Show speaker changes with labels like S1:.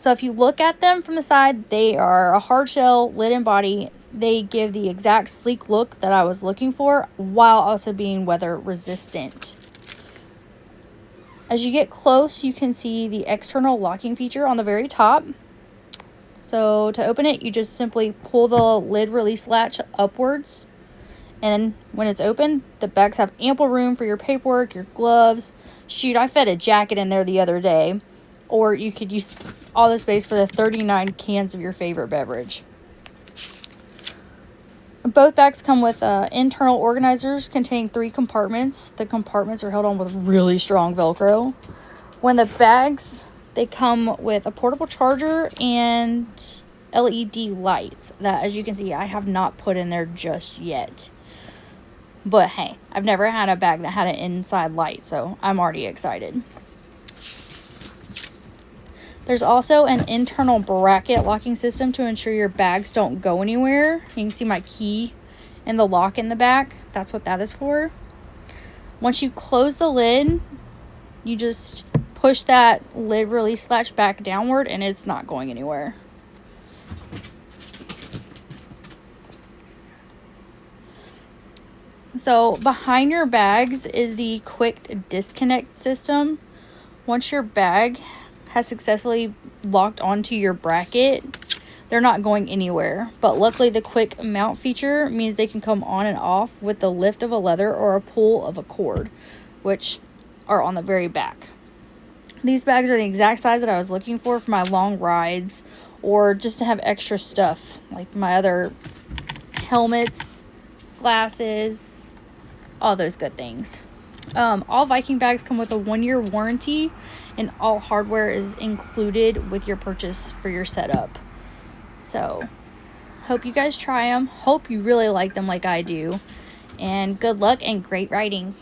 S1: So if you look at them from the side, they are a hard shell, lid and body. They give the exact sleek look that I was looking for while also being weather resistant. As you get close, you can see the external locking feature on the very top. So to open it, you just simply pull the lid release latch upwards. And when it's open, the bags have ample room for your paperwork, your gloves. Shoot, I fed a jacket in there the other day. Or you could use all the space for the 39 cans of your favorite beverage. Both bags come with internal organizers containing 3 compartments. The compartments are held on with really strong Velcro. When the bags, they come with a portable charger and LED lights that, as you can see, I have not put in there just yet. But hey, I've never had a bag that had an inside light, so I'm already excited. There's also an internal bracket locking system to ensure your bags don't go anywhere. You can see my key and the lock in the back. That's what that is for. Once you close the lid, you just push that lid release latch back downward and it's not going anywhere. So behind your bags is the quick disconnect system. Once your bag has successfully locked onto your bracket, they're not going anywhere. But luckily the quick mount feature means they can come on and off with the lift of a leather or a pull of a cord, which are on the very back. These bags are the exact size that I was looking for my long rides, or just to have extra stuff like my other helmets, glasses, all those good things. All Viking bags come with a 1-year warranty, and all hardware is included with your purchase for your setup. So, hope you guys try them. Hope you really like them like I do. And good luck and great riding.